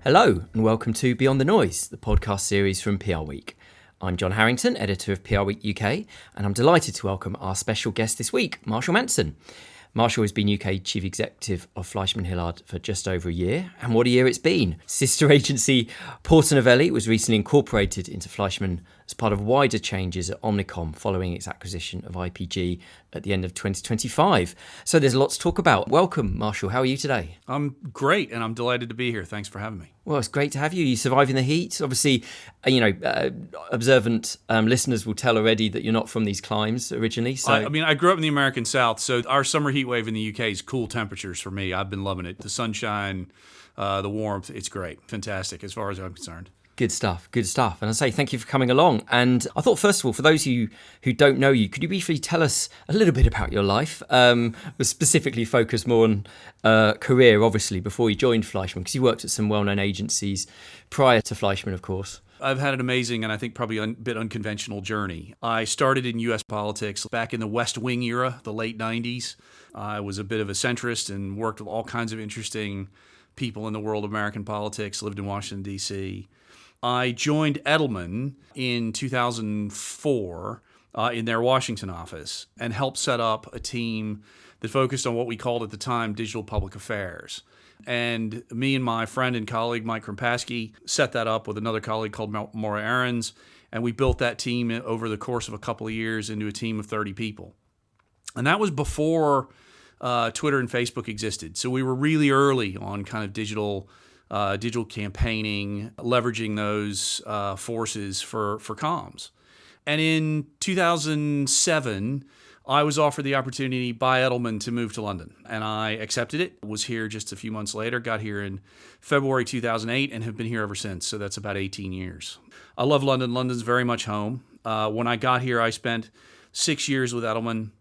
Hello and welcome to Beyond the Noise, the podcast series from PRWeek. I'm John Harrington, editor of PRWeek UK, and I'm delighted to welcome our special guest this week, Marshall Manson. Marshall has been UK Chief Executive of FleishmanHillard for just over a year, and what a year it's been. Sister agency Porter Novelli was recently incorporated into Fleischman as part of wider changes at Omnicom following its acquisition of IPG at the end of 2025. So there's a lot to talk about. Welcome, Marshall. How are you today? I'm great, and I'm delighted to be here. Thanks for having me. Well, it's great to have you. You're surviving the heat. Obviously, observant listeners will tell already that you're not from these climes originally. So I grew up in the American South, so our summer heat wave in the UK is cool temperatures for me. I've been loving it. The sunshine, the warmth, it's great. Fantastic as far as I'm concerned. Good stuff. And I say thank you for coming along. And I thought, first of all, for those of you who don't know you, could you briefly tell us a little bit about your life? We're specifically focused more on career, obviously, before you joined Fleischman, because you worked at some well-known agencies prior to Fleischman, of course. I've had an amazing and I think probably a bit unconventional journey. I started in U.S. politics back in the West Wing era, the late 90s. I was a bit of a centrist and worked with all kinds of interesting people in the world of American politics, lived in Washington, D.C. I joined Edelman in 2004 in their Washington office and helped set up a team that focused on what we called at the time digital public affairs. And me and my friend and colleague, Mike Krimpaski, set that up with another colleague called Maura Ahrens, and we built that team over the course of a couple of years into a team of 30 people. And that was before Twitter and Facebook existed. So we were really early on kind of digital campaigning, leveraging those forces for comms. And in 2007, I was offered the opportunity by Edelman to move to London, and I accepted it. Was here just a few months later, got here in February 2008, and have been here ever since, so that's about 18 years. I love London. London's very much home. When I got here, I spent 6 years with Edelman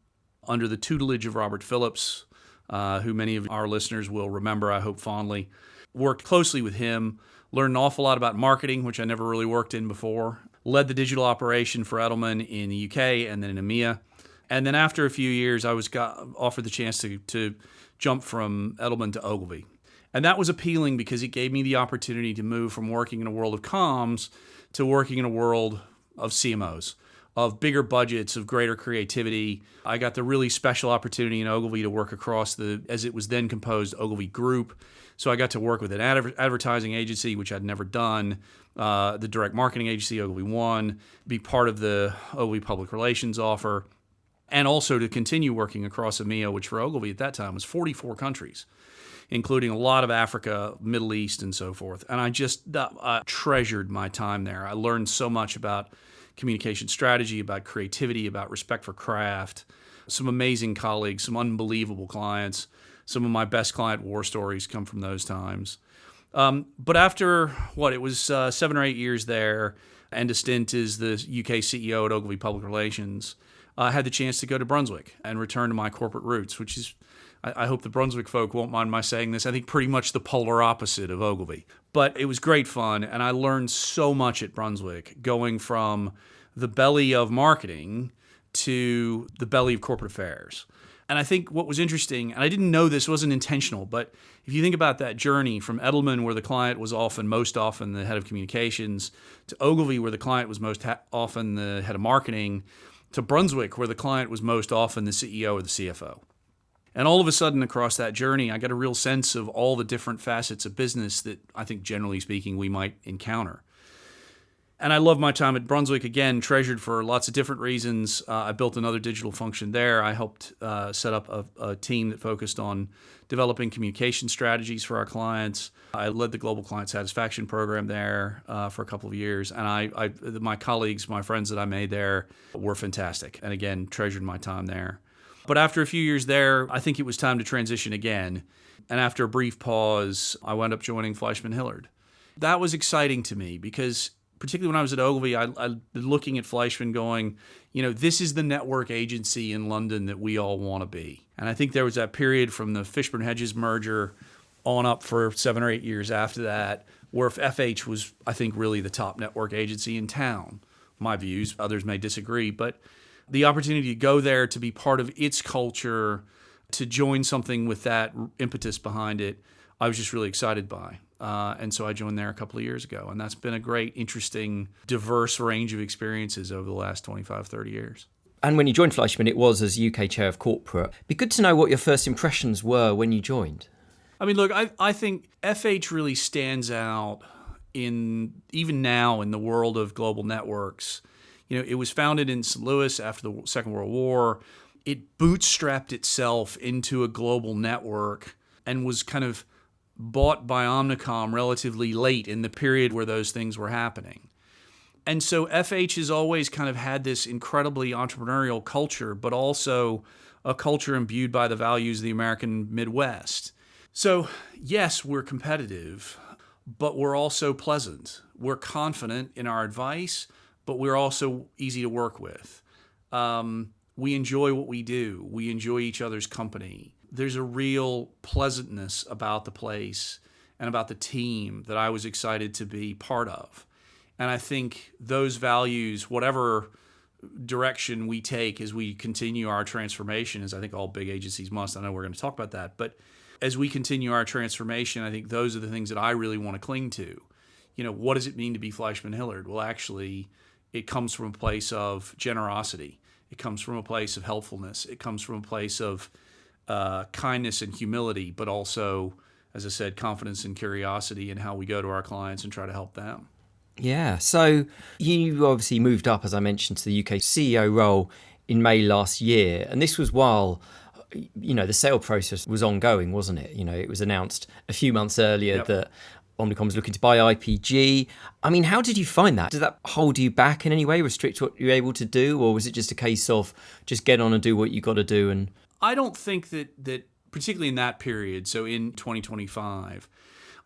under the tutelage of Robert Phillips, who many of our listeners will remember, I hope fondly. Worked closely with him, learned an awful lot about marketing, which I never really worked in before. Led the digital operation for Edelman in the UK and then in EMEA. And then after a few years, I was offered the chance to jump from Edelman to Ogilvy. And that was appealing because it gave me the opportunity to move from working in a world of comms to working in a world of CMOs, of bigger budgets, of greater creativity. I got the really special opportunity in Ogilvy to work across as it was then composed, Ogilvy Group. So I got to work with an advertising agency, which I'd never done, the direct marketing agency, Ogilvy One, be part of the Ogilvy Public Relations offer, and also to continue working across EMEA, which for Ogilvy at that time was 44 countries, including a lot of Africa, Middle East, and so forth. And I just treasured my time there. I learned so much about communication strategy, about creativity, about respect for craft, some amazing colleagues, some unbelievable clients. Some of my best client war stories come from those times. But after, it was 7 or 8 years there, and a stint as the UK CEO at Ogilvy Public Relations, I had the chance to go to Brunswick and return to my corporate roots, which is, I hope the Brunswick folk won't mind my saying this, I think pretty much the polar opposite of Ogilvy. But it was great fun, and I learned so much at Brunswick, going from the belly of marketing to the belly of corporate affairs. And I think what was interesting, and I didn't know this, wasn't intentional, but if you think about that journey from Edelman, where the client was most often the head of communications, to Ogilvy, where the client was most often the head of marketing, to Brunswick, where the client was most often the CEO or the CFO. And all of a sudden across that journey, I got a real sense of all the different facets of business that I think, generally speaking, we might encounter. And I love my time at Brunswick, again, treasured for lots of different reasons. I built another digital function there. I helped set up a team that focused on developing communication strategies for our clients. I led the global client satisfaction program there for a couple of years. And my colleagues, my friends that I made there were fantastic. And again, treasured my time there. But after a few years there, I think it was time to transition again. And after a brief pause, I wound up joining FleishmanHillard. That was exciting to me because particularly when I was at Ogilvy, I'd been looking at Fleischman going, this is the network agency in London that we all want to be. And I think there was that period from the Fishburne-Hedges merger on up for 7 or 8 years after that, where FH was, I think, really the top network agency in town. My views, others may disagree, but the opportunity to go there, to be part of its culture, to join something with that impetus behind it, I was just really excited by. And so I joined there a couple of years ago. And that's been a great, interesting, diverse range of experiences over the last 25, 30 years. And when you joined Fleischmann, it was as UK Chair of Corporate. It'd be good to know what your first impressions were when you joined. I mean, look, I think FH really stands out even now in the world of global networks. It was founded in St. Louis after the Second World War. It bootstrapped itself into a global network and was kind of bought by Omnicom relatively late in the period where those things were happening. And so FH has always kind of had this incredibly entrepreneurial culture, but also a culture imbued by the values of the American Midwest. So yes, we're competitive, but we're also pleasant. We're confident in our advice, but we're also easy to work with. We enjoy what we do. We enjoy each other's company. There's a real pleasantness about the place and about the team that I was excited to be part of. And I think those values, whatever direction we take as we continue our transformation, as I think all big agencies must, I know we're going to talk about that, but as we continue our transformation, I think those are the things that I really want to cling to. What does it mean to be FleishmanHillard? Well, actually, it comes from a place of generosity. It comes from a place of helpfulness. It comes from a place of kindness and humility, but also, as I said, confidence and curiosity in how we go to our clients and try to help them. Yeah, so you obviously moved up, as I mentioned, to the UK CEO role in May last year. And this was while, the sale process was ongoing, wasn't it? It was announced a few months earlier that Omnicom was looking to buy IPG. I mean, how did you find that? Did that hold you back in any way, restrict what you were able to do? Or was it just a case of just get on and do what you got to do? And I don't think that particularly in that period, so in 2025,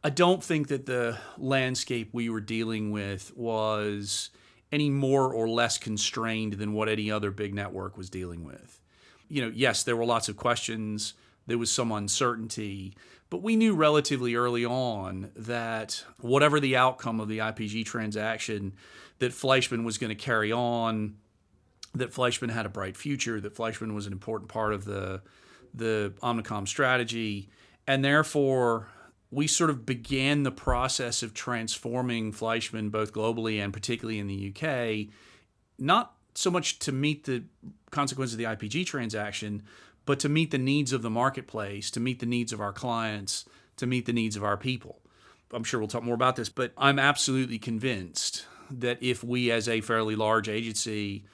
I don't think that the landscape we were dealing with was any more or less constrained than what any other big network was dealing with. Yes, there were lots of questions. There was some uncertainty. But we knew relatively early on that whatever the outcome of the IPG transaction, that Fleischmann was going to carry on, that Fleischmann had a bright future, that Fleischmann was an important part of the Omnicom strategy. And therefore, we sort of began the process of transforming Fleischmann both globally and particularly in the UK, not so much to meet the consequences of the IPG transaction, but to meet the needs of the marketplace, to meet the needs of our clients, to meet the needs of our people. I'm sure we'll talk more about this, but I'm absolutely convinced that if we as a fairly large agency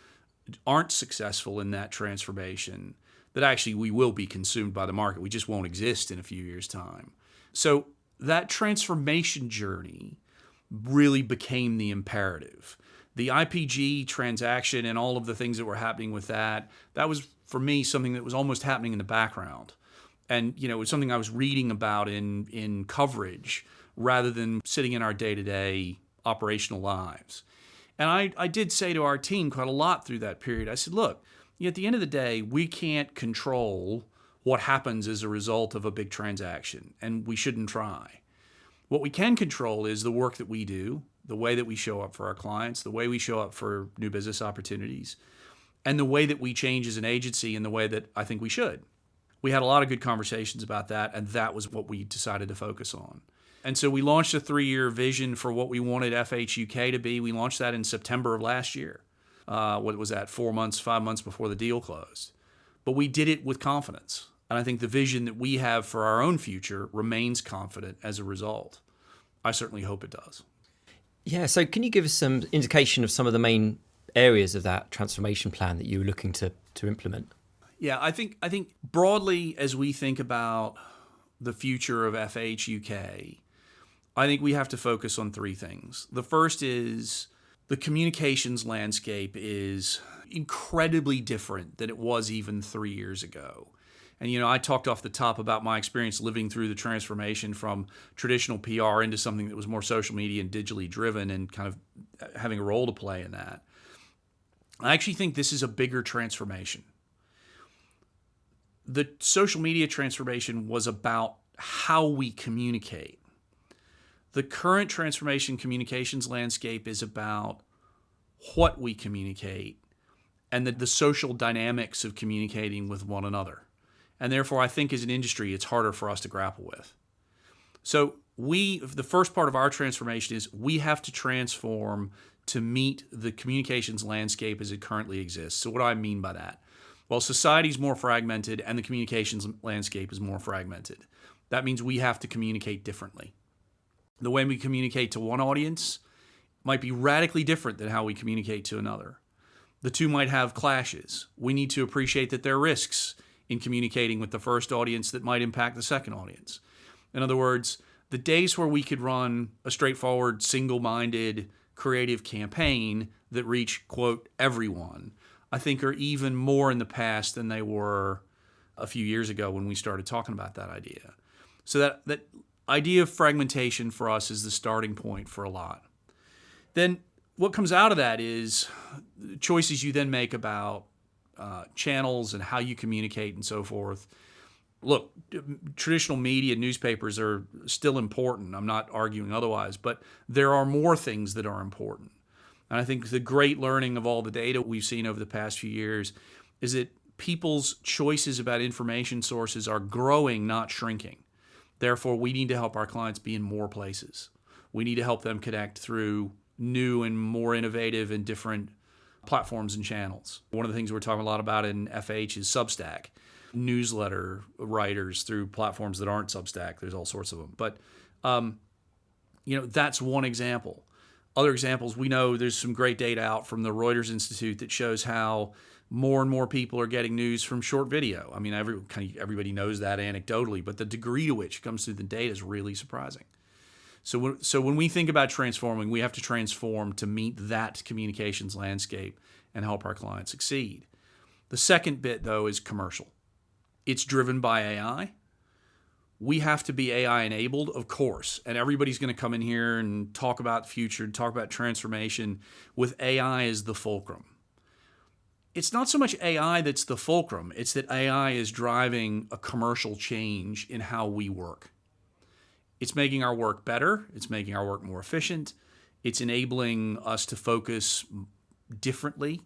aren't successful in that transformation, that actually we will be consumed by the market. We just won't exist in a few years' time. So that transformation journey really became the imperative. The IPG transaction and all of the things that were happening with that was, for me, something that was almost happening in the background. And, it was something I was reading about in coverage rather than sitting in our day-to-day operational lives. And I did say to our team quite a lot through that period, I said, look, at the end of the day, we can't control what happens as a result of a big transaction, and we shouldn't try. What we can control is the work that we do, the way that we show up for our clients, the way we show up for new business opportunities, and the way that we change as an agency in the way that I think we should. We had a lot of good conversations about that, and that was what we decided to focus on. And so we launched a 3-year vision for what we wanted FH UK to be. We launched that in September of last year. What was that, 5 months before the deal closed. But we did it with confidence. And I think the vision that we have for our own future remains confident as a result. I certainly hope it does. Yeah, so can you give us some indication of some of the main areas of that transformation plan that you were looking to implement? Yeah, I think broadly, as we think about the future of FH UK, I think we have to focus on 3 things. The first is the communications landscape is incredibly different than it was even 3 years ago. And, I talked off the top about my experience living through the transformation from traditional PR into something that was more social media and digitally driven and kind of having a role to play in that. I actually think this is a bigger transformation. The social media transformation was about how we communicate. The current transformation communications landscape is about what we communicate and the social dynamics of communicating with one another. And therefore, I think as an industry, it's harder for us to grapple with. So the first part of our transformation is we have to transform to meet the communications landscape as it currently exists. So what do I mean by that? Well, society's more fragmented and the communications landscape is more fragmented. That means we have to communicate differently. The way we communicate to one audience might be radically different than how we communicate to another. The two might have clashes. We need to appreciate that there are risks in communicating with the first audience that might impact the second audience. In other words, the days where we could run a straightforward, single-minded, creative campaign that reached, quote, everyone, I think are even more in the past than they were a few years ago when we started talking about that idea. So that idea of fragmentation for us is the starting point for a lot. Then what comes out of that is choices you then make about channels and how you communicate and so forth. Look, traditional media, newspapers are still important. I'm not arguing otherwise, but there are more things that are important. And I think the great learning of all the data we've seen over the past few years is that people's choices about information sources are growing, not shrinking. Therefore, we need to help our clients be in more places. We need to help them connect through new and more innovative and different platforms and channels. One of the things we're talking a lot about in FH is Substack. Newsletter writers through platforms that aren't Substack. There's all sorts of them. But, that's one example. Other examples, we know there's some great data out from the Reuters Institute that shows how more and more people are getting news from short video. I mean, everybody knows that anecdotally, but the degree to which it comes through the data is really surprising. So when we think about transforming, we have to transform to meet that communications landscape and help our clients succeed. The second bit, though, is commercial. It's driven by AI. We have to be AI enabled, of course, and everybody's going to come in here and talk about the future, talk about transformation with AI as the fulcrum. It's not so much AI that's the fulcrum, it's that AI is driving a commercial change in how we work. It's making our work better, it's making our work more efficient, it's enabling us to focus differently,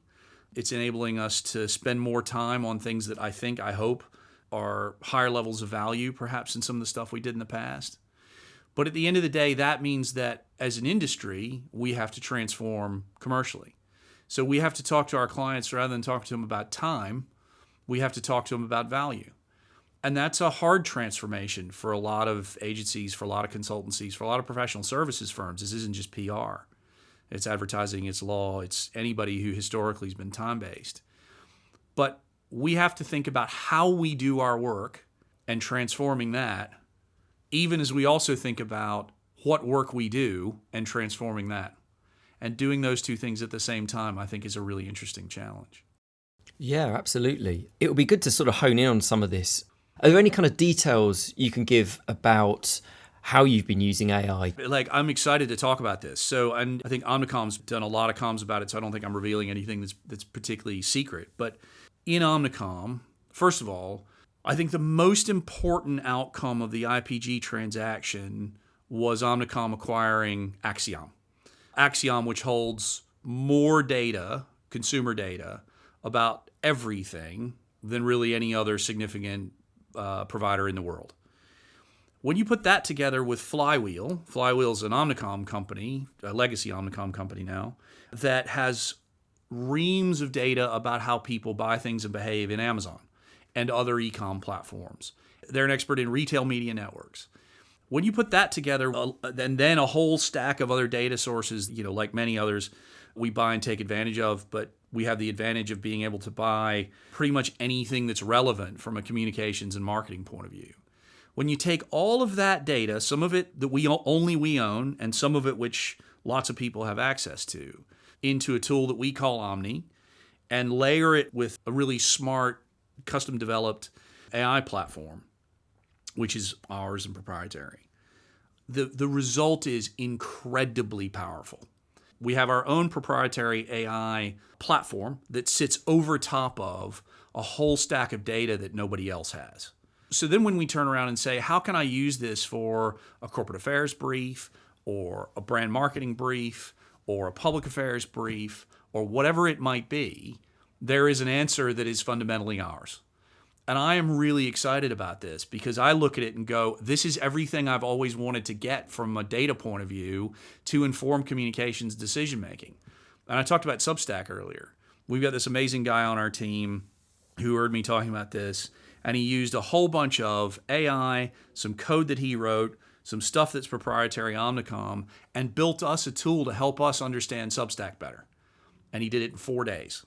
it's enabling us to spend more time on things that I hope, are higher levels of value, perhaps, than some of the stuff we did in the past. But at the end of the day, that means that as an industry, we have to transform commercially. So we have to talk to our clients rather than talk to them about time, we have to talk to them about value. And that's a hard transformation for a lot of agencies, for a lot of consultancies, for a lot of professional services firms. This isn't just PR. It's advertising, it's law, it's anybody who historically has been time-based. But we have to think about how we do our work and transforming that, even as we also think about what work we do and transforming that. And doing those two things at the same time, I think, is a really interesting challenge. Yeah, absolutely. It would be good to sort of hone in on some of this. Are there any kind of details you can give about how you've been using AI? I'm excited to talk about this. And I think Omnicom's done a lot of comms about it, so I don't think I'm revealing anything that's particularly secret. But in Omnicom, first of all, I think the most important outcome of the IPG transaction was Omnicom acquiring Acxiom. Acxiom, which holds more data, consumer data, about everything than really any other significant provider in the world. When you put that together with Flywheel's an Omnicom company, a legacy Omnicom company now, that has reams of data about how people buy things and behave in Amazon and other e-com platforms. They're an expert in retail media networks. When you put that together, and then a whole stack of other data sources, like many others, we buy and take advantage of, but we have the advantage of being able to buy pretty much anything that's relevant from a communications and marketing point of view. When you take all of that data, some of it that only we own, and some of it which lots of people have access to, into a tool that we call Omni, and layer it with a really smart, custom-developed AI platform, which is ours and proprietary, the result is incredibly powerful. We have our own proprietary AI platform that sits over top of a whole stack of data that nobody else has. So then when we turn around and say, how can I use this for a corporate affairs brief or a brand marketing brief or a public affairs brief or whatever it might be, there is an answer that is fundamentally ours. And I am really excited about this because I look at it and go, this is everything I've always wanted to get from a data point of view to inform communications decision making. And I talked about Substack earlier. We've got this amazing guy on our team who heard me talking about this, and he used a whole bunch of AI, some code that he wrote, some stuff that's proprietary Omnicom, and built us a tool to help us understand Substack better. And he did it in 4 days.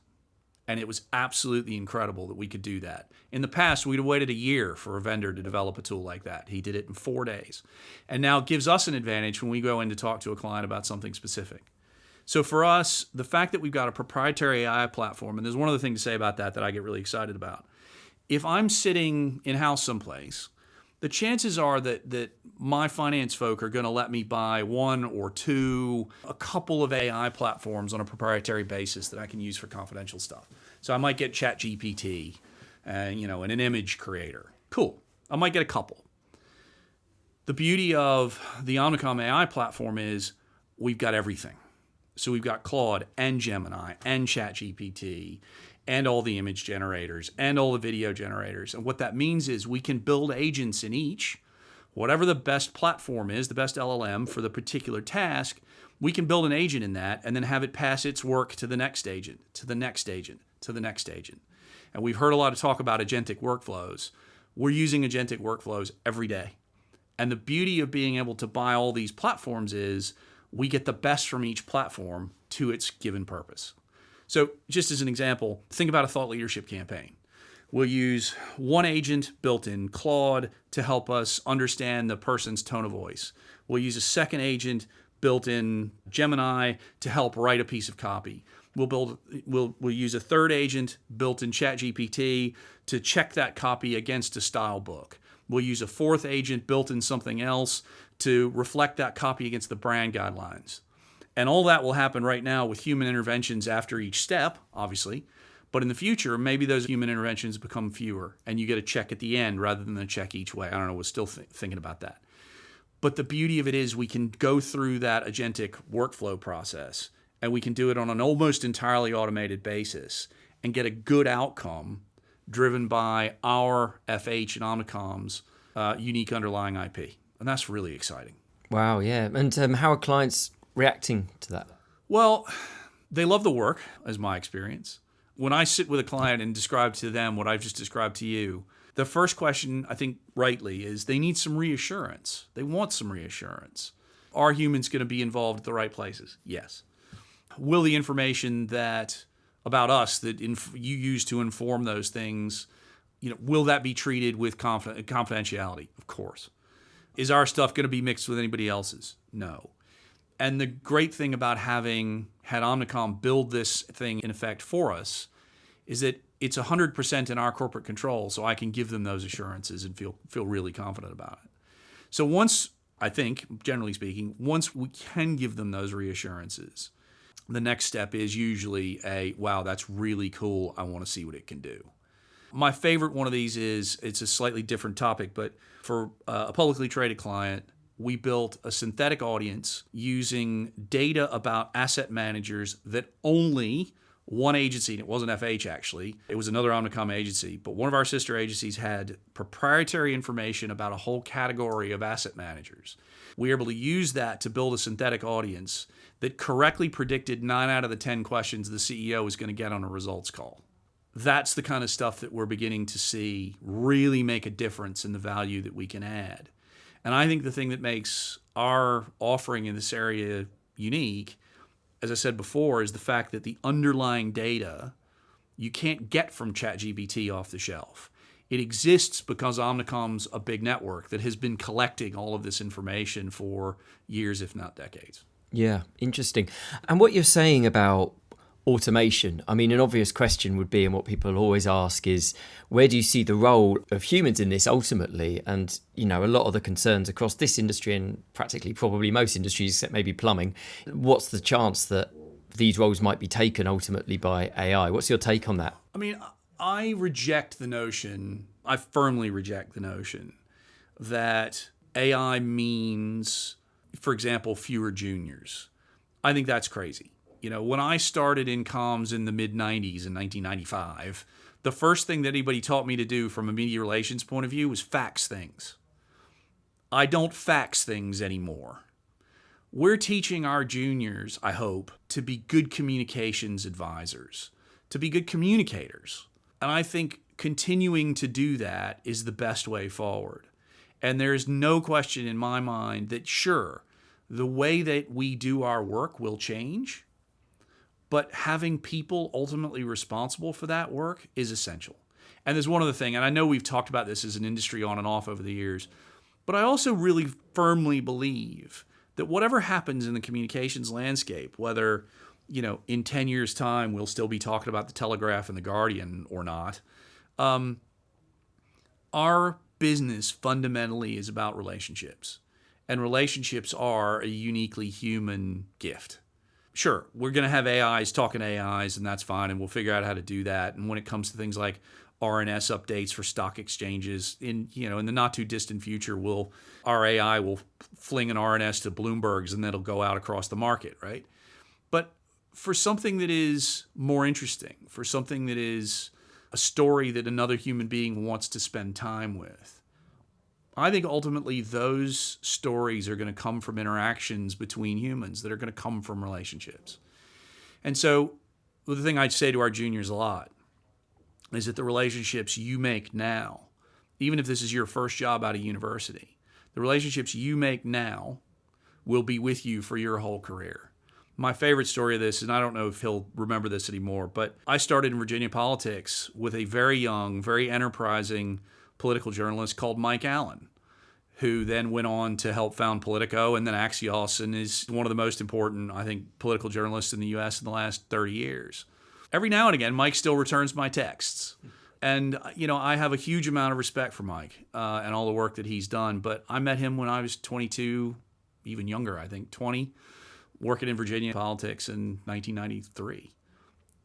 And it was absolutely incredible that we could do that. In the past, we'd have waited a year for a vendor to develop a tool like that. He did it in 4 days. And now it gives us an advantage when we go in to talk to a client about something specific. So for us, the fact that we've got a proprietary AI platform, and there's one other thing to say about that I get really excited about. If I'm sitting in-house someplace, the chances are that my finance folk are going to let me buy one or two, a couple of AI platforms on a proprietary basis that I can use for confidential stuff. So I might get ChatGPT, and an image creator. Cool. I might get a couple. The beauty of the Omnicom AI platform is we've got everything. So we've got Claude and Gemini and ChatGPT and all the image generators and all the video generators. And what that means is we can build agents in each. Whatever the best platform is, the best LLM for the particular task, we can build an agent in that and then have it pass its work to the next agent, to the next agent, to the next agent. And we've heard a lot of talk about agentic workflows. We're using agentic workflows every day. And the beauty of being able to buy all these platforms is we get the best from each platform to its given purpose. So just as an example, think about a thought leadership campaign. We'll use one agent built in Claude to help us understand the person's tone of voice. We'll use a second agent built in Gemini to help write a piece of copy. We'll use a third agent built in ChatGPT to check that copy against a style book. We'll use a fourth agent built in something else to reflect that copy against the brand guidelines. And all that will happen right now with human interventions after each step, obviously. But in the future, maybe those human interventions become fewer and you get a check at the end rather than a check each way. I don't know, we're still thinking about that. But the beauty of it is we can go through that agentic workflow process and we can do it on an almost entirely automated basis and get a good outcome driven by our FH and Omnicom's unique underlying IP. And that's really exciting. Wow, yeah. And how are clients reacting to that? Well, they love the work, as my experience. When I sit with a client and describe to them what I've just described to you, the first question, I think rightly, is they need some reassurance. They want some reassurance. Are humans going to be involved at the right places? Yes. Will the information that about us that you use to inform those things, will that be treated with confidentiality? Of course. Is our stuff going to be mixed with anybody else's? No. And the great thing about having had Omnicom build this thing in effect for us is that it's 100% in our corporate control, so I can give them those assurances and feel really confident about it. So once, I think, generally speaking, once we can give them those reassurances, the next step is usually wow, that's really cool. I want to see what it can do. My favorite one of these is, it's a slightly different topic, but for a publicly traded client, we built a synthetic audience using data about asset managers that only one agency, and it wasn't FH actually, it was another Omnicom agency, but one of our sister agencies had proprietary information about a whole category of asset managers. We were able to use that to build a synthetic audience that correctly predicted 9 out of the 10 questions the CEO was going to get on a results call. That's the kind of stuff that we're beginning to see really make a difference in the value that we can add. And I think the thing that makes our offering in this area unique, as I said before, is the fact that the underlying data you can't get from ChatGPT off the shelf. It exists because Omnicom's a big network that has been collecting all of this information for years, if not decades. Yeah, interesting. And what you're saying about automation, I mean, an obvious question would be, and what people always ask is, where do you see the role of humans in this ultimately? And, a lot of the concerns across this industry and practically probably most industries, except maybe plumbing, what's the chance that these roles might be taken ultimately by AI? What's your take on that? I mean, I firmly reject the notion that AI means, for example, fewer juniors. I think that's crazy. When I started in comms in the mid-90s in 1995, the first thing that anybody taught me to do from a media relations point of view was fax things. I don't fax things anymore. We're teaching our juniors, I hope, to be good communications advisors, to be good communicators. And I think continuing to do that is the best way forward. And there's no question in my mind that, sure, the way that we do our work will change, but having people ultimately responsible for that work is essential. And there's one other thing, and I know we've talked about this as an industry on and off over the years, but I also really firmly believe that whatever happens in the communications landscape, whether, in 10 years' time we'll still be talking about the Telegraph and the Guardian or not, our business fundamentally is about relationships. And relationships are a uniquely human gift. Sure, we're going to have AIs talking to AIs, and that's fine, and we'll figure out how to do that. And when it comes to things like RNS updates for stock exchanges, in the not too distant future, our AI will fling an RNS to Bloomberg's, and then it'll go out across the market, right? But for something that is more interesting, for something that is a story that another human being wants to spend time with, I think ultimately those stories are going to come from interactions between humans that are going to come from relationships. And so the thing I'd say to our juniors a lot is that the relationships you make now, even if this is your first job out of university, the relationships you make now will be with you for your whole career. My favorite story of this, and I don't know if he'll remember this anymore, but I started in Virginia politics with a very young, very enterprising political journalist called Mike Allen, who then went on to help found Politico and then Axios, and is one of the most important, I think, political journalists in the U.S. in the last 30 years. Every now and again, Mike still returns my texts. And, I have a huge amount of respect for Mike and all the work that he's done. But I met him when I was 22, even younger, I think, 20, working in Virginia politics in 1993.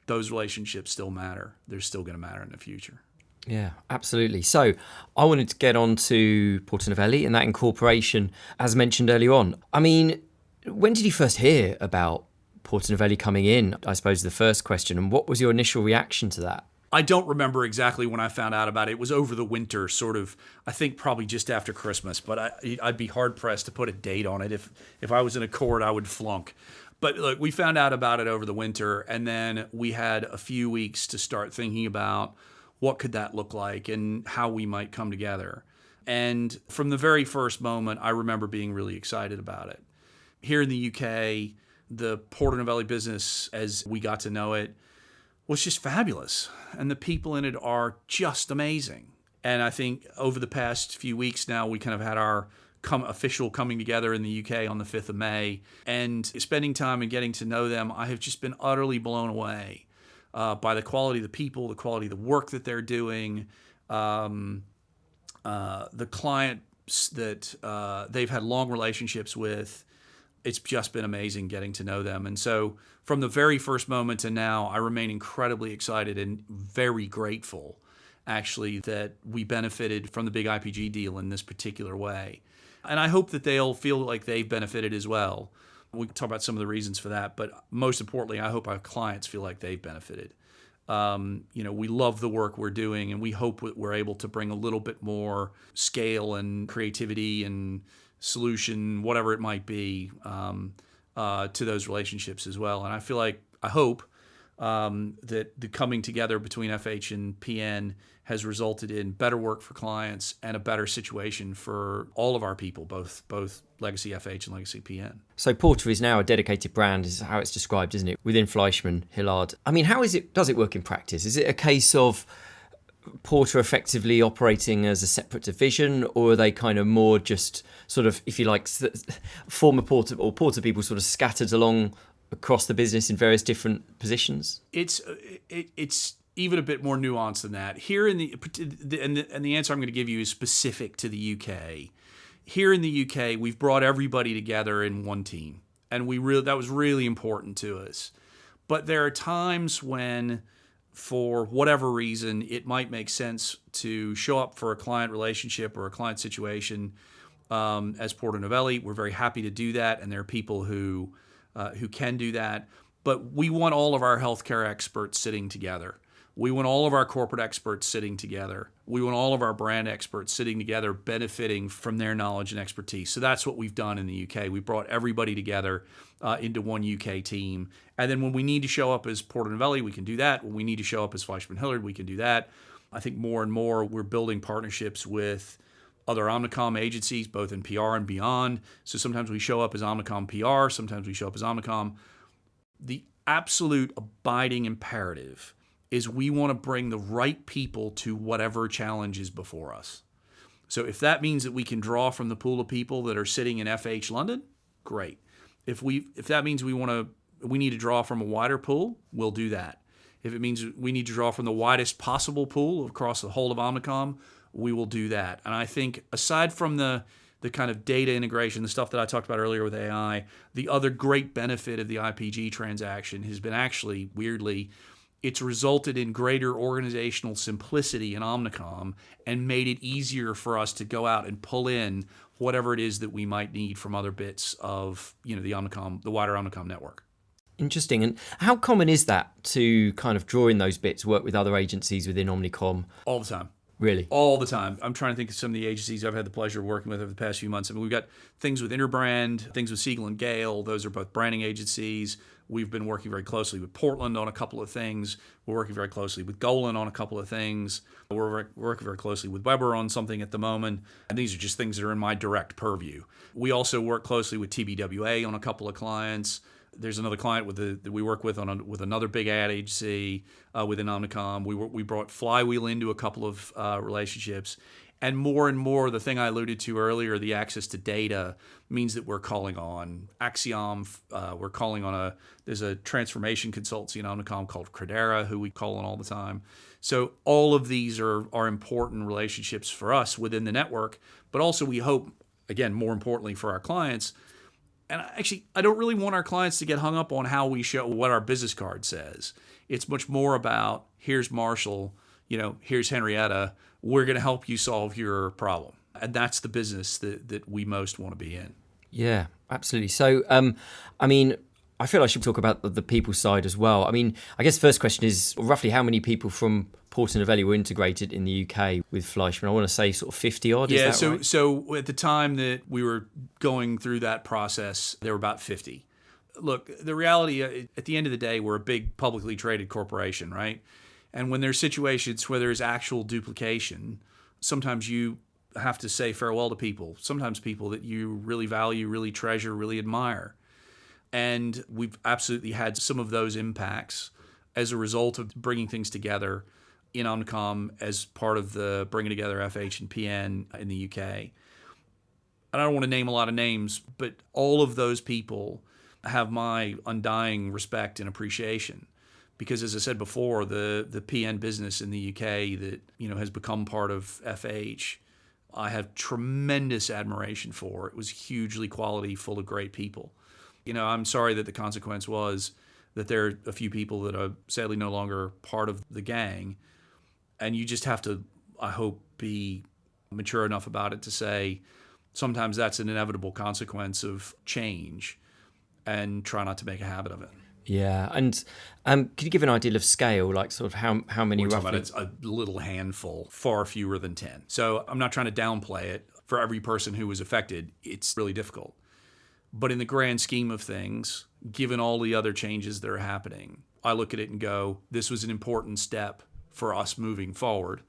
Those relationships still matter. They're still going to matter in the future. Yeah, absolutely. So I wanted to get on to Porter Novelli and that incorporation, as mentioned earlier on. I mean, when did you first hear about Porter Novelli coming in, I suppose, the first question, and what was your initial reaction to that? I don't remember exactly when I found out about it. It was over the winter, sort of, I think probably just after Christmas, but I'd be hard-pressed to put a date on it. If I was in a court, I would flunk. But look, we found out about it over the winter, and then we had a few weeks to start thinking about what could that look like and how we might come together. And from the very first moment, I remember being really excited about it. Here in the UK, the Porter Novelli business, as we got to know it, was just fabulous. And the people in it are just amazing. And I think over the past few weeks now, we kind of had our official coming together in the UK on the 5th of May. And spending time and getting to know them, I have just been utterly blown away by the quality of the people, the quality of the work that they're doing, the clients that they've had long relationships with. It's just been amazing getting to know them. And so from the very first moment to now, I remain incredibly excited and very grateful, actually, that we benefited from the big IPG deal in this particular way. And I hope that they'll feel like they've benefited as well. We can talk about some of the reasons for that, but most importantly, I hope our clients feel like they've benefited. We love the work we're doing, and we hope we're able to bring a little bit more scale and creativity and solution, whatever it might be, to those relationships as well. And I hope that the coming together between FH and PN has resulted in better work for clients and a better situation for all of our people, both Legacy FH and Legacy PN. So Porter is now a dedicated brand, is how it's described, isn't it, within FleishmanHillard? I mean, does it work in practice? Is it a case of Porter effectively operating as a separate division, or are they kind of more just sort of, if you like, former Porter or Porter people sort of scattered along across the business in various different positions? It's even a bit more nuanced than that. Here in the answer I'm going to give you is specific to the UK. Here in the UK, we've brought everybody together in one team, and that was really important to us. But there are times when, for whatever reason, it might make sense to show up for a client relationship or a client situation as Porter Novelli. We're very happy to do that, and there are people who can do that. But we want all of our healthcare experts sitting together. We want all of our corporate experts sitting together. We want all of our brand experts sitting together, benefiting from their knowledge and expertise. So that's what we've done in the UK. We brought everybody together into one UK team. And then when we need to show up as Porter Novelli, we can do that. When we need to show up as FleishmanHillard, we can do that. I think more and more we're building partnerships with other Omnicom agencies, both in PR and beyond. So sometimes we show up as Omnicom PR, sometimes we show up as Omnicom. The absolute abiding imperative is we want to bring the right people to whatever challenge is before us. So if that means that we can draw from the pool of people that are sitting in FH London, great. If that means we need to draw from a wider pool, we'll do that. If it means we need to draw from the widest possible pool across the whole of Omnicom, we will do that. And I think aside from the kind of data integration, the stuff that I talked about earlier with AI, the other great benefit of the IPG transaction has been actually, weirdly, it's resulted in greater organizational simplicity in Omnicom and made it easier for us to go out and pull in whatever it is that we might need from other bits of, the Omnicom, the wider Omnicom network. Interesting. And how common is that to kind of draw in those bits, work with other agencies within Omnicom? All the time. Really? All the time. I'm trying to think of some of the agencies I've had the pleasure of working with over the past few months. I mean, we've got things with Interbrand, things with Siegel and Gale. Those are both branding agencies. We've been working very closely with Portland on a couple of things. We're working very closely with Golan on a couple of things. We're working very closely with Weber on something at the moment. And these are just things that are in my direct purview. We also work closely with TBWA on a couple of clients. There's another client that we work with with another big ad agency within Omnicom. We brought Flywheel into a couple of relationships. And more, the thing I alluded to earlier, the access to data, means that we're calling on Axiom. We're calling on there's a transformation consultancy in Omnicom called Credera, who we call on all the time. So all of these are important relationships for us within the network, but also we hope, again, more importantly for our clients. And actually, I don't really want our clients to get hung up on how we show what our business card says. It's much more about, here's Marshall, here's Henrietta. We're going to help you solve your problem. And that's the business that we most want to be in. Yeah, absolutely. So, I feel I should talk about the people side as well. I guess the first question is roughly how many people from Porter Novelli were integrated in the UK with Fleischman? I want to say sort of 50 odd. Yeah, is that right? So at the time that we were going through that process, there were about 50. Look, the reality, at the end of the day, we're a big publicly traded corporation, right? And when there's situations where there's actual duplication, sometimes you have to say farewell to people, sometimes people that you really value, really treasure, really admire. And we've absolutely had some of those impacts as a result of bringing things together in Omnicom as part of the bringing together FH and PN in the UK. And I don't want to name a lot of names, but all of those people have my undying respect and appreciation. Because as I said before, the PN business in the UK that has become part of FH, I have tremendous admiration for. It was hugely quality, full of great people. I'm sorry that the consequence was that there are a few people that are sadly no longer part of the gang. And you just have to, I hope, be mature enough about it to say sometimes that's an inevitable consequence of change and try not to make a habit of it. Yeah, and could you give an idea of scale, like sort of how many We're roughly? talking about a little handful, far fewer than 10. So I'm not trying to downplay it. For every person who was affected, it's really difficult. But in the grand scheme of things, given all the other changes that are happening, I look at it and go, this was an important step for us moving forward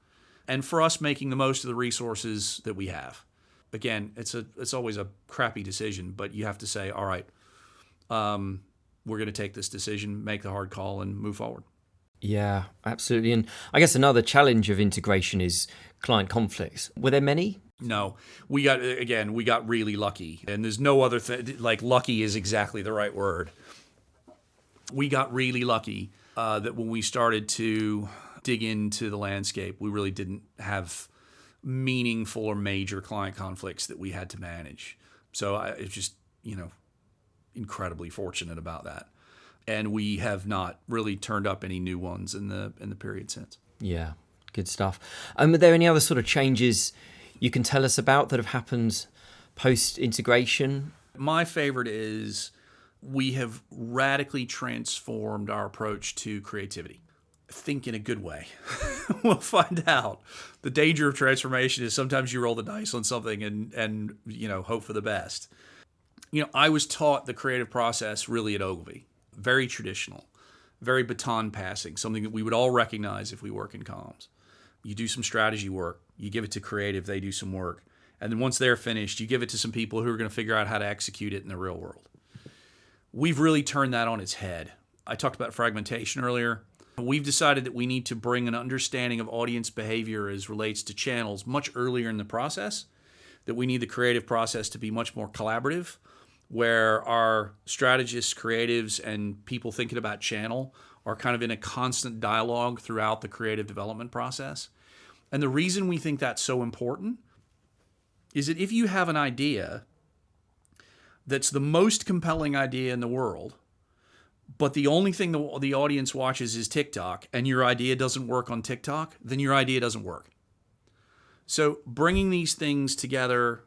and for us making the most of the resources that we have. Again, it's always a crappy decision, but you have to say, all right, we're going to take this decision, make the hard call, and move forward. Yeah, absolutely. And I guess another challenge of integration is client conflicts. Were there many? No, we got really lucky. And there's no other thing, like lucky is exactly the right word. We got really lucky that when we started to dig into the landscape, we really didn't have meaningful or major client conflicts that we had to manage. So it's just, incredibly fortunate about that. And we have not really turned up any new ones in the period since. Yeah, good stuff. Are there any other sort of changes you can tell us about that have happened post-integration? My favorite is we have radically transformed our approach to creativity. Think in a good way. We'll find out. The danger of transformation is sometimes you roll the dice on something and hope for the best. I was taught the creative process really at Ogilvy. Very traditional, very baton passing, something that we would all recognize if we work in comms. You do some strategy work, you give it to creative, they do some work. And then once they're finished, you give it to some people who are going to figure out how to execute it in the real world. We've really turned that on its head. I talked about fragmentation earlier. We've decided that we need to bring an understanding of audience behavior as relates to channels much earlier in the process, that we need the creative process to be much more collaborative, where our strategists, creatives, and people thinking about channel are kind of in a constant dialogue throughout the creative development process. And the reason we think that's so important is that if you have an idea that's the most compelling idea in the world, but the only thing the audience watches is TikTok, and your idea doesn't work on TikTok, then your idea doesn't work. So bringing these things together,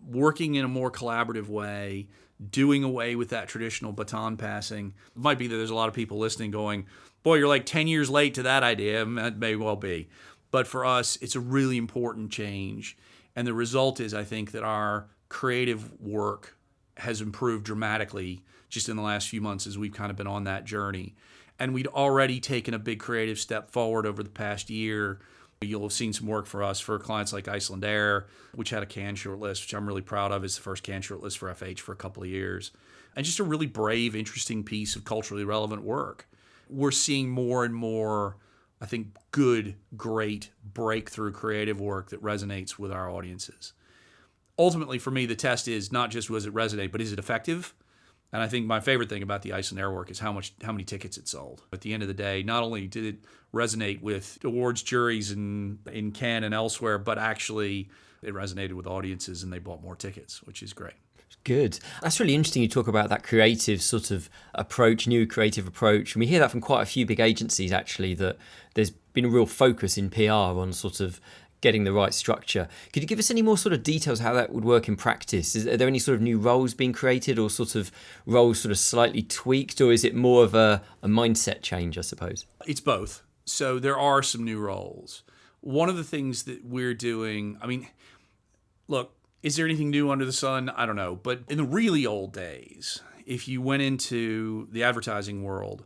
working in a more collaborative way, doing away with that traditional baton passing. It might be that there's a lot of people listening going, boy, you're like 10 years late to that idea. That may well be. But for us, it's a really important change. And the result is, I think, that our creative work has improved dramatically just in the last few months as we've kind of been on that journey. And we'd already taken a big creative step forward over the past year. You'll have seen some work for us for clients like Iceland Air, which had a Cannes shortlist, which I'm really proud of. It's the first Cannes shortlist for FH for a couple of years. And just a really brave, interesting piece of culturally relevant work. We're seeing more and more, I think, good, great breakthrough creative work that resonates with our audiences. Ultimately, for me, the test is not just does it resonate, but is it effective? And I think my favorite thing about the Iceland Air work is how many tickets it sold. At the end of the day, not only did it resonate with awards juries in Cannes and elsewhere, but actually it resonated with audiences and they bought more tickets, which is great. Good. That's really interesting. You talk about that creative sort of approach, new creative approach. And we hear that from quite a few big agencies, actually, that there's been a real focus in PR on sort of getting the right structure. Could you give us any more sort of details how that would work in practice? Are there any sort of new roles being created or sort of roles sort of slightly tweaked, or is it more of a mindset change, I suppose? It's both. So there are some new roles. One of the things that we're doing, look, is there anything new under the sun? I don't know. But in the really old days, if you went into the advertising world,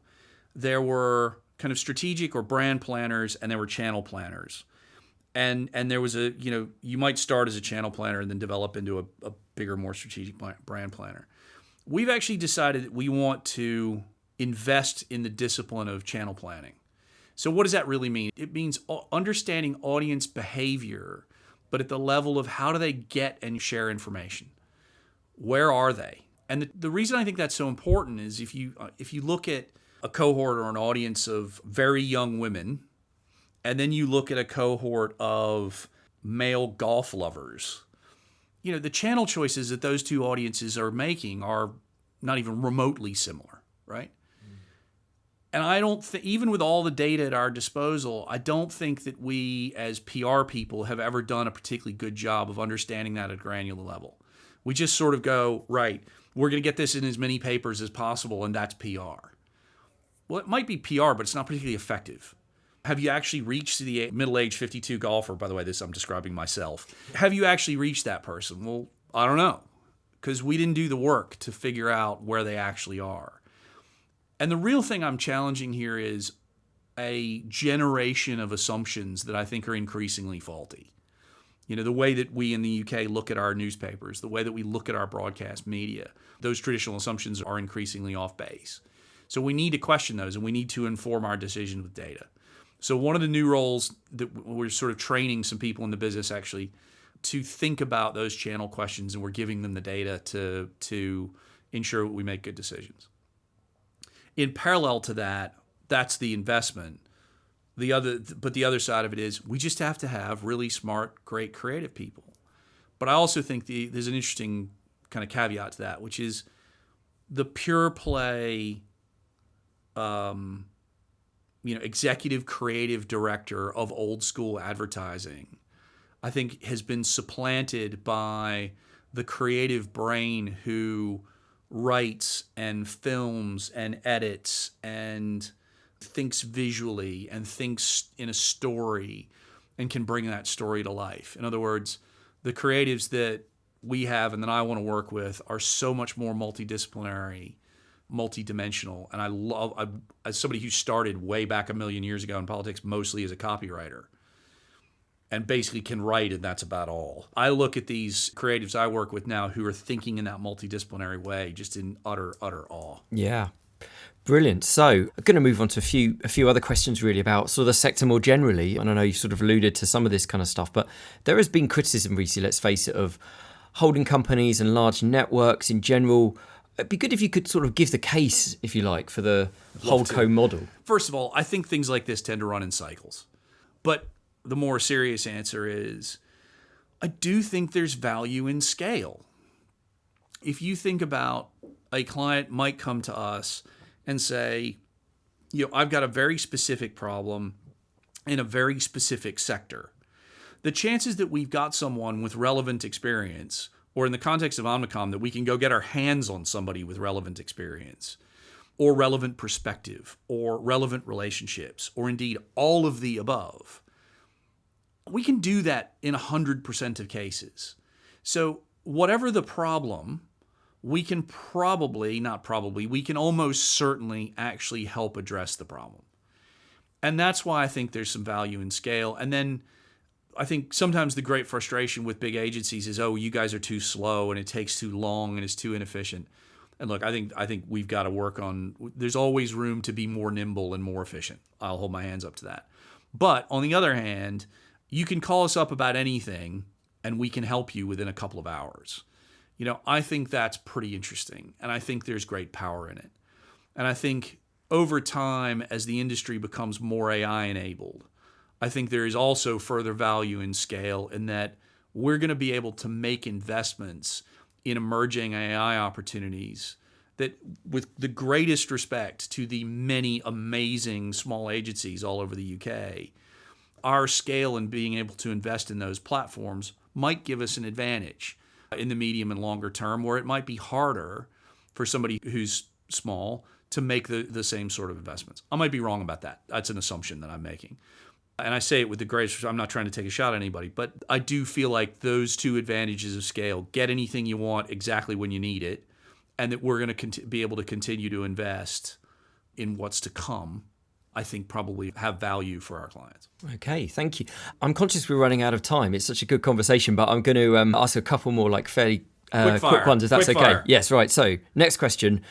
there were kind of strategic or brand planners and there were channel planners. And there was you might start as a channel planner and then develop into a bigger, more strategic brand planner. We've actually decided that we want to invest in the discipline of channel planning. So what does that really mean? It means understanding audience behavior, but at the level of how do they get and share information? Where are they? And the reason I think that's so important is if you look at a cohort or an audience of very young women, and then you look at a cohort of male golf lovers, the channel choices that those two audiences are making are not even remotely similar, right? And I don't think, even with all the data at our disposal, I don't think that we as PR people have ever done a particularly good job of understanding that at a granular level. We just sort of go, right, we're going to get this in as many papers as possible, and that's PR. Well, it might be PR, but it's not particularly effective. Have you actually reached the middle-aged 52 golfer? By the way, this I'm describing myself. Have you actually reached that person? Well, I don't know, because we didn't do the work to figure out where they actually are. And the real thing I'm challenging here is a generation of assumptions that I think are increasingly faulty. The way that we in the UK look at our newspapers, the way that we look at our broadcast media, those traditional assumptions are increasingly off base. So we need to question those, and we need to inform our decisions with data. So one of the new roles that we're sort of training some people in the business actually to think about those channel questions, and we're giving them the data to ensure we make good decisions. In parallel to that, that's the investment. But the other side of it is we just have to have really smart, great creative people. But I also think there's an interesting kind of caveat to that, which is the pure play executive creative director of old school advertising, I think has been supplanted by the creative brain who writes and films and edits and thinks visually and thinks in a story and can bring that story to life. In other words, the creatives that we have and that I want to work with are so much more multidisciplinary, multidimensional. And I love, as somebody who started way back a million years ago in politics, mostly as a copywriter, and basically can write, and that's about all. I look at these creatives I work with now who are thinking in that multidisciplinary way, just in utter awe. Yeah. Brilliant. So I'm going to move on to a few other questions really about sort of the sector more generally. And I know you've sort of alluded to some of this kind of stuff, but there has been criticism recently, let's face it, of holding companies and large networks in general. It'd be good if you could sort of give the case, if you like, for the holdco model. First of all, I think things like this tend to run in cycles. But the more serious answer is, I do think there's value in scale. If you think about a client might come to us and say, I've got a very specific problem in a very specific sector. The chances that we've got someone with relevant experience, or in the context of Omnicom, that we can go get our hands on somebody with relevant experience, or relevant perspective, or relevant relationships, or indeed all of the above, we can do that in 100% of cases. So whatever the problem, we can we can almost certainly actually help address the problem. And that's why I think there's some value in scale. And then I think sometimes the great frustration with big agencies is, you guys are too slow and it takes too long and it's too inefficient. And look, I think we've got to work on, there's always room to be more nimble and more efficient. I'll hold my hands up to that. But on the other hand, you can call us up about anything and we can help you within a couple of hours. I think that's pretty interesting, and I think there's great power in it. And I think over time, as the industry becomes more AI-enabled, I think there is also further value in scale in that we're going to be able to make investments in emerging AI opportunities that, with the greatest respect to the many amazing small agencies all over the UK, our scale in being able to invest in those platforms might give us an advantage in the medium and longer term, where it might be harder for somebody who's small to make the same sort of investments. I might be wrong about that. That's an assumption that I'm making. And I say it with the greatest, I'm not trying to take a shot at anybody, but I do feel like those two advantages of scale, get anything you want exactly when you need it, and that we're going to be able to continue to invest in what's to come, I think probably have value for our clients. Okay, thank you. I'm conscious we're running out of time. It's such a good conversation, but I'm going to ask a couple more fairly quick ones, if that's okay. Fire. Yes, right. So next question.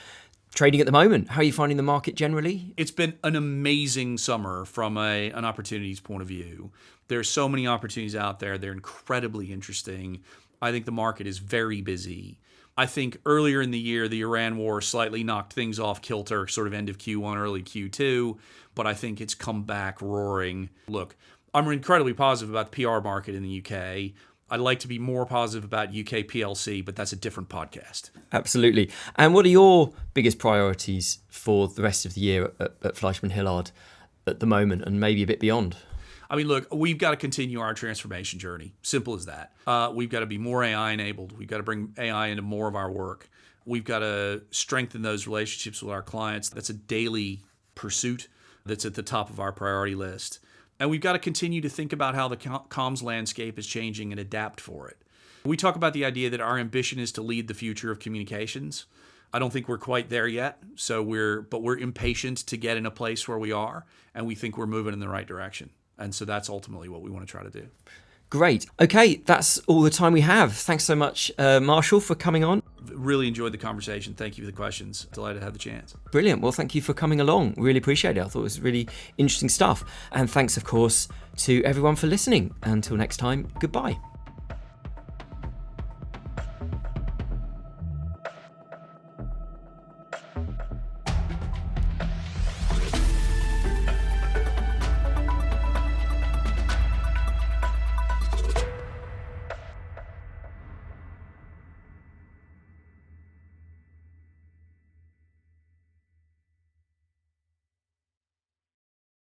Trading at the moment, how are you finding the market generally? It's been an amazing summer from an opportunities point of view. There's so many opportunities out there. They're incredibly interesting. I think the market is very busy. I think earlier in the year, the Iran war slightly knocked things off kilter, sort of end of Q1, early Q2, but I think it's come back roaring. Look, I'm incredibly positive about the PR market in the UK. I'd like to be more positive about UK PLC, but that's a different podcast. Absolutely. And what are your biggest priorities for the rest of the year at FleishmanHillard at the moment, and maybe a bit beyond? I mean, look, we've got to continue our transformation journey. Simple as that. We've got to be more AI enabled. We've got to bring AI into more of our work. We've got to strengthen those relationships with our clients. That's a daily pursuit that's at the top of our priority list. And we've got to continue to think about how the comms landscape is changing and adapt for it. We talk about the idea that our ambition is to lead the future of communications. I don't think we're quite there yet, but we're impatient to get in a place where we are, and we think we're moving in the right direction. And so that's ultimately what we want to try to do. Great. Okay, that's all the time we have. Thanks so much, Marshall, for coming on. Really enjoyed the conversation. Thank you for the questions. Delighted to have the chance. Brilliant. Well, thank you for coming along. Really appreciate it. I thought it was really interesting stuff. And thanks, of course, to everyone for listening. Until next time, goodbye.